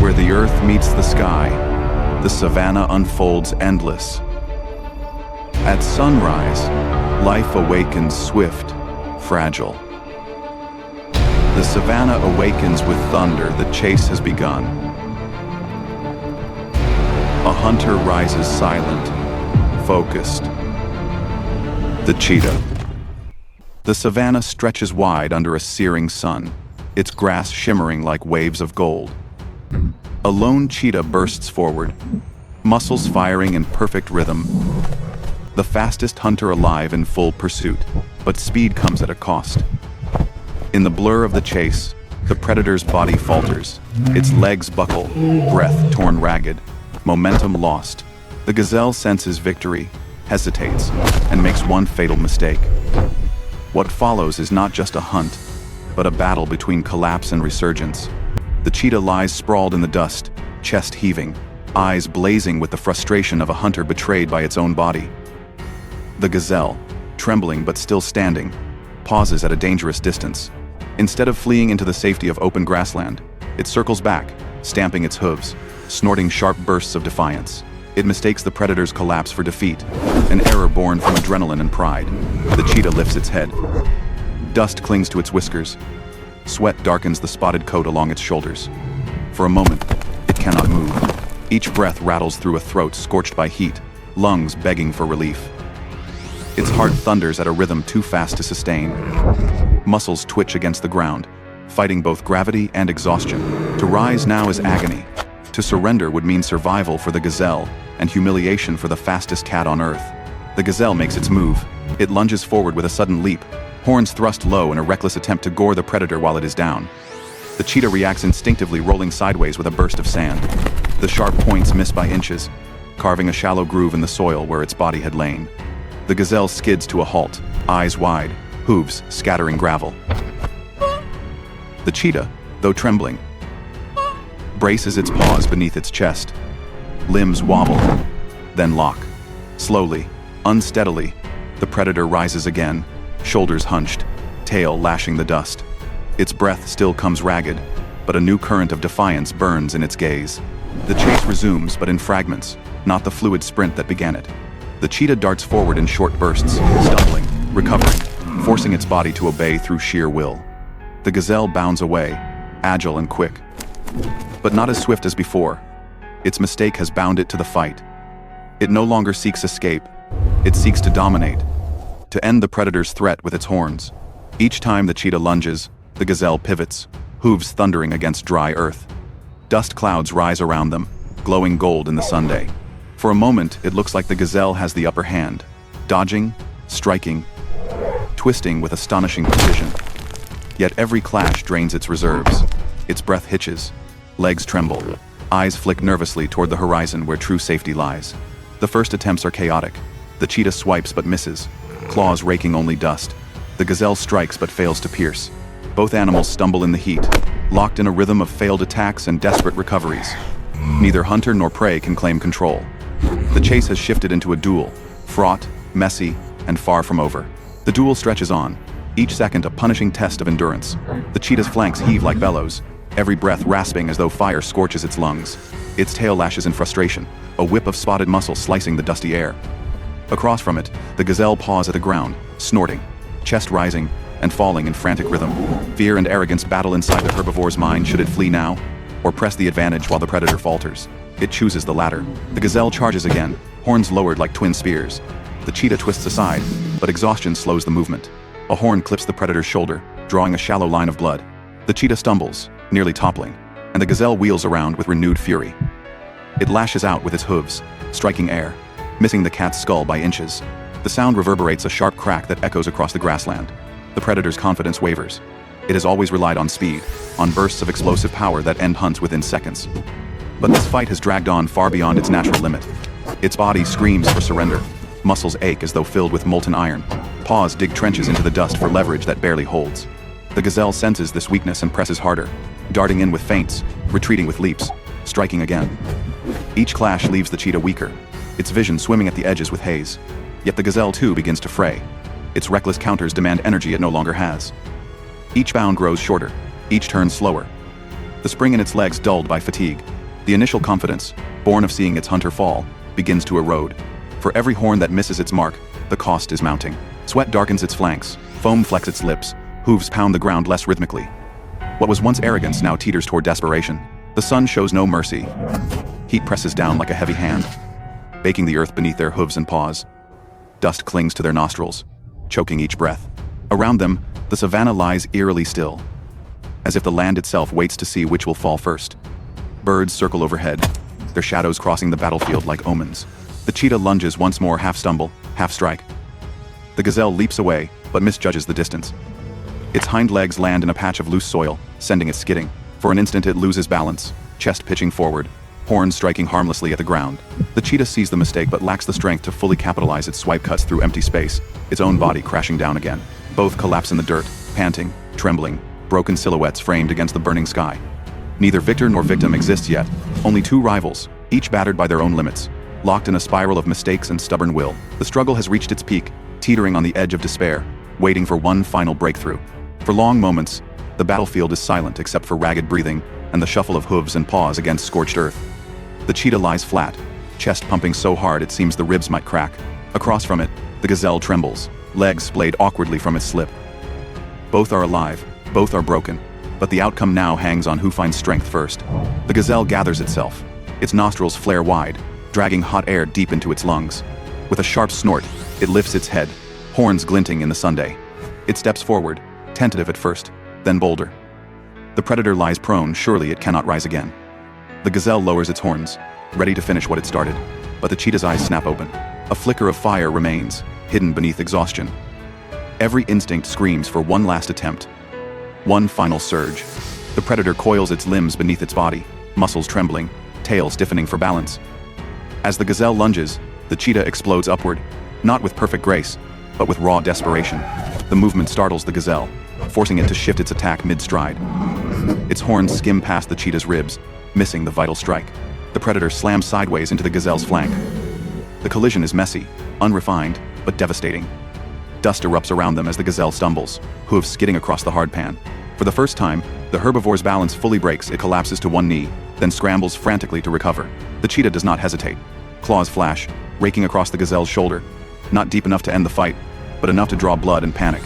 Where the earth meets the sky, the savanna unfolds endless. At sunrise, life awakens swift, fragile. The savanna awakens with thunder, the chase has begun. A hunter rises silent, focused. The cheetah. The savanna stretches wide under a searing sun, its grass shimmering like waves of gold. A lone cheetah bursts forward, muscles firing in perfect rhythm. The fastest hunter alive in full pursuit, but speed comes at a cost. In the blur of the chase, the predator's body falters, its legs buckle, breath torn ragged, momentum lost. The gazelle senses victory, hesitates, and makes one fatal mistake. What follows is not just a hunt, but a battle between collapse and resurgence. The cheetah lies sprawled in the dust, chest heaving, eyes blazing with the frustration of a hunter betrayed by its own body. The gazelle, trembling but still standing, pauses at a dangerous distance. Instead of fleeing into the safety of open grassland, it circles back, stamping its hooves, snorting sharp bursts of defiance. It mistakes the predator's collapse for defeat, an error born from adrenaline and pride. The cheetah lifts its head. Dust clings to its whiskers. Sweat darkens the spotted coat along its shoulders. For a moment, it cannot move. Each breath rattles through a throat scorched by heat, lungs begging for relief. Its heart thunders at a rhythm too fast to sustain. Muscles twitch against the ground, fighting both gravity and exhaustion. To rise now is agony. To surrender would mean survival for the gazelle and humiliation for the fastest cat on earth. The gazelle makes its move. It lunges forward with a sudden leap, horns thrust low in a reckless attempt to gore the predator while it is down. The cheetah reacts instinctively, rolling sideways with a burst of sand. The sharp points miss by inches, carving a shallow groove in the soil where its body had lain. The gazelle skids to a halt, eyes wide, hooves scattering gravel. The cheetah, though trembling, braces its paws beneath its chest. Limbs wobble, then lock. Slowly, unsteadily, the predator rises again, shoulders hunched, tail lashing the dust. Its breath still comes ragged, but a new current of defiance burns in its gaze. The chase resumes, but in fragments, not the fluid sprint that began it. The cheetah darts forward in short bursts, stumbling, recovering, forcing its body to obey through sheer will. The gazelle bounds away, agile and quick, but not as swift as before. Its mistake has bound it to the fight. It no longer seeks escape. It seeks to dominate, to end the predator's threat with its horns. Each time the cheetah lunges, the gazelle pivots, hooves thundering against dry earth. Dust clouds rise around them, glowing gold in the sunday. For a moment, it looks like the gazelle has the upper hand, dodging, striking, twisting with astonishing precision. Yet every clash drains its reserves. Its breath hitches, legs tremble, eyes flick nervously toward the horizon where true safety lies. The first attempts are chaotic. The cheetah swipes but misses, claws raking only dust. The gazelle strikes but fails to pierce. Both animals stumble in the heat, locked in a rhythm of failed attacks and desperate recoveries. Neither hunter nor prey can claim control. The chase has shifted into a duel, fraught, messy, and far from over. The duel stretches on, each second a punishing test of endurance. The cheetah's flanks heave like bellows, every breath rasping as though fire scorches its lungs. Its tail lashes in frustration, a whip of spotted muscle slicing the dusty air. Across from it, the gazelle paws at the ground, snorting, chest rising and falling in frantic rhythm. Fear and arrogance battle inside the herbivore's mind. Should it flee now, or press the advantage while the predator falters? It chooses the latter. The gazelle charges again, horns lowered like twin spears. The cheetah twists aside, but exhaustion slows the movement. A horn clips the predator's shoulder, drawing a shallow line of blood. The cheetah stumbles, nearly toppling, and the gazelle wheels around with renewed fury. It lashes out with its hooves, striking air, missing the cat's skull by inches. The sound reverberates, a sharp crack that echoes across the grassland. The predator's confidence wavers. It has always relied on speed, on bursts of explosive power that end hunts within seconds. But this fight has dragged on far beyond its natural limit. Its body screams for surrender. Muscles ache as though filled with molten iron. Paws dig trenches into the dust for leverage that barely holds. The gazelle senses this weakness and presses harder, darting in with feints, retreating with leaps, striking again. Each clash leaves the cheetah weaker, its vision swimming at the edges with haze. Yet the gazelle too begins to fray. Its reckless counters demand energy it no longer has. Each bound grows shorter, each turn slower. The spring in its legs dulled by fatigue. The initial confidence, born of seeing its hunter fall, begins to erode. For every horn that misses its mark, the cost is mounting. Sweat darkens its flanks, foam flecks its lips, hooves pound the ground less rhythmically. What was once arrogance now teeters toward desperation. The sun shows no mercy. Heat presses down like a heavy hand, baking the earth beneath their hooves and paws. Dust clings to their nostrils, choking each breath. Around them, the savanna lies eerily still, as if the land itself waits to see which will fall first. Birds circle overhead, their shadows crossing the battlefield like omens. The cheetah lunges once more, half stumble, half strike. The gazelle leaps away, but misjudges the distance. Its hind legs land in a patch of loose soil, sending it skidding. For an instant it loses balance, chest pitching forward, horns striking harmlessly at the ground. The cheetah sees the mistake but lacks the strength to fully capitalize. Its swipe cuts through empty space, its own body crashing down again. Both collapse in the dirt, panting, trembling, broken silhouettes framed against the burning sky. Neither victor nor victim exists yet, only two rivals, each battered by their own limits, locked in a spiral of mistakes and stubborn will. The struggle has reached its peak, teetering on the edge of despair, waiting for one final breakthrough. For long moments, the battlefield is silent except for ragged breathing and the shuffle of hooves and paws against scorched earth. The cheetah lies flat, chest pumping so hard it seems the ribs might crack. Across from it, the gazelle trembles, legs splayed awkwardly from its slip. Both are alive, both are broken, but the outcome now hangs on who finds strength first. The gazelle gathers itself, its nostrils flare wide, dragging hot air deep into its lungs. With a sharp snort, it lifts its head, horns glinting in the sunday. It steps forward, tentative at first, then bolder. The predator lies prone, surely it cannot rise again. The gazelle lowers its horns, ready to finish what it started, but the cheetah's eyes snap open. A flicker of fire remains, hidden beneath exhaustion. Every instinct screams for one last attempt. One final surge. The predator coils its limbs beneath its body, muscles trembling, tail stiffening for balance. As the gazelle lunges, the cheetah explodes upward, not with perfect grace, but with raw desperation. The movement startles the gazelle, forcing it to shift its attack mid-stride. Its horns skim past the cheetah's ribs, missing the vital strike. The predator slams sideways into the gazelle's flank. The collision is messy, unrefined, but devastating. Dust erupts around them as the gazelle stumbles, hooves skidding across the hard pan. For the first time, the herbivore's balance fully breaks. It collapses to one knee, then scrambles frantically to recover. The cheetah does not hesitate. Claws flash, raking across the gazelle's shoulder. Not deep enough to end the fight, but enough to draw blood and panic.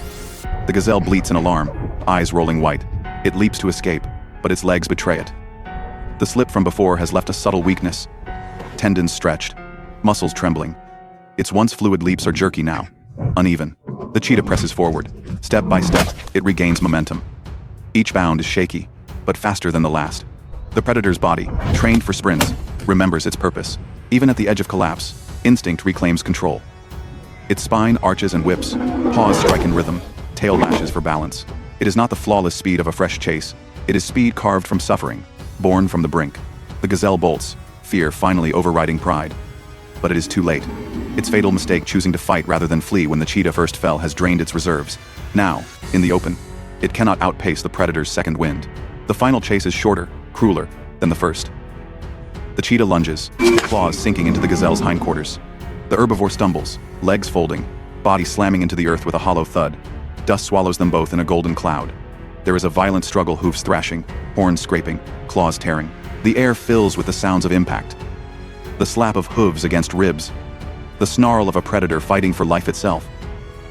The gazelle bleats in alarm, eyes rolling white. It leaps to escape, but its legs betray it. The slip from before has left a subtle weakness. Tendons stretched, muscles trembling. Its once fluid leaps are jerky now, uneven. The cheetah presses forward. Step by step, it regains momentum. Each bound is shaky, but faster than the last. The predator's body, trained for sprints, remembers its purpose. Even at the edge of collapse, instinct reclaims control. Its spine arches and whips, paws strike in rhythm, tail lashes for balance. It is not the flawless speed of a fresh chase. It is speed carved from suffering, born from the brink. The gazelle bolts, fear finally overriding pride. But it is too late. Its fatal mistake, choosing to fight rather than flee when the cheetah first fell, has drained its reserves. Now, in the open, it cannot outpace the predator's second wind. The final chase is shorter, crueler, than the first. The cheetah lunges, claws sinking into the gazelle's hindquarters. The herbivore stumbles, legs folding, body slamming into the earth with a hollow thud. Dust swallows them both in a golden cloud. There is a violent struggle, hooves thrashing, horns scraping, claws tearing. The air fills with the sounds of impact. The slap of hooves against ribs. The snarl of a predator fighting for life itself.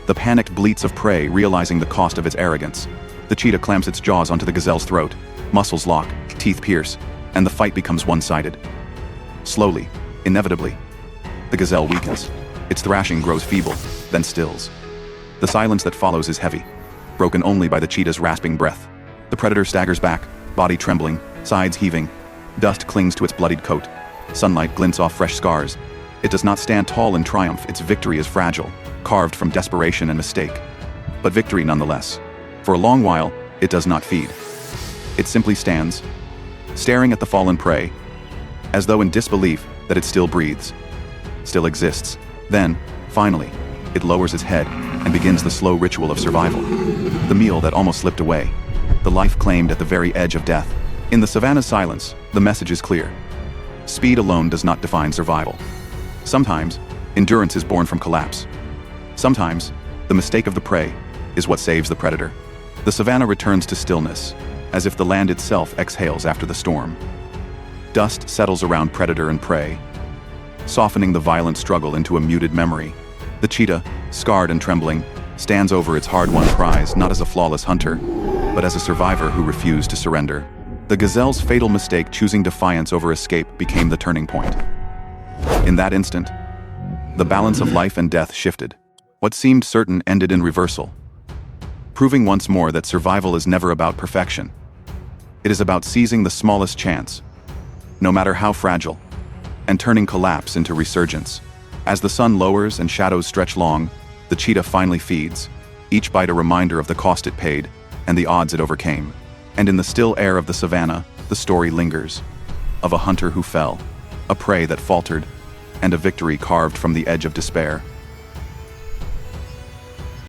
The panicked bleats of prey realizing the cost of its arrogance. The cheetah clamps its jaws onto the gazelle's throat. Muscles lock, teeth pierce, and the fight becomes one-sided. Slowly, inevitably, the gazelle weakens. Its thrashing grows feeble, then stills. The silence that follows is heavy, broken only by the cheetah's rasping breath. The predator staggers back, body trembling, sides heaving. Dust clings to its bloodied coat. Sunlight glints off fresh scars. It does not stand tall in triumph. Its victory is fragile, carved from desperation and mistake. But victory nonetheless. For a long while, it does not feed. It simply stands, staring at the fallen prey, as though in disbelief that it still breathes, still exists. Then, finally, it lowers its head and begins the slow ritual of survival. The meal that almost slipped away, the life claimed at the very edge of death. In the savanna's silence, the message is clear. Speed alone does not define survival. Sometimes, endurance is born from collapse. Sometimes, The mistake of the prey is what saves the predator. The savanna returns to stillness, as if the land itself exhales after the storm. Dust settles around predator and prey, softening the violent struggle into a muted memory. The cheetah, scarred and trembling, stands over its hard-won prize not as a flawless hunter, but as a survivor who refused to surrender. The gazelle's fatal mistake, choosing defiance over escape, became the turning point. In that instant, the balance of life and death shifted. What seemed certain ended in reversal, proving once more that survival is never about perfection. It is about seizing the smallest chance, no matter how fragile, and turning collapse into resurgence. As the sun lowers and shadows stretch long, the cheetah finally feeds, each bite a reminder of the cost it paid and the odds it overcame. And in the still air of the savanna, the story lingers, of a hunter who fell, a prey that faltered, and a victory carved from the edge of despair.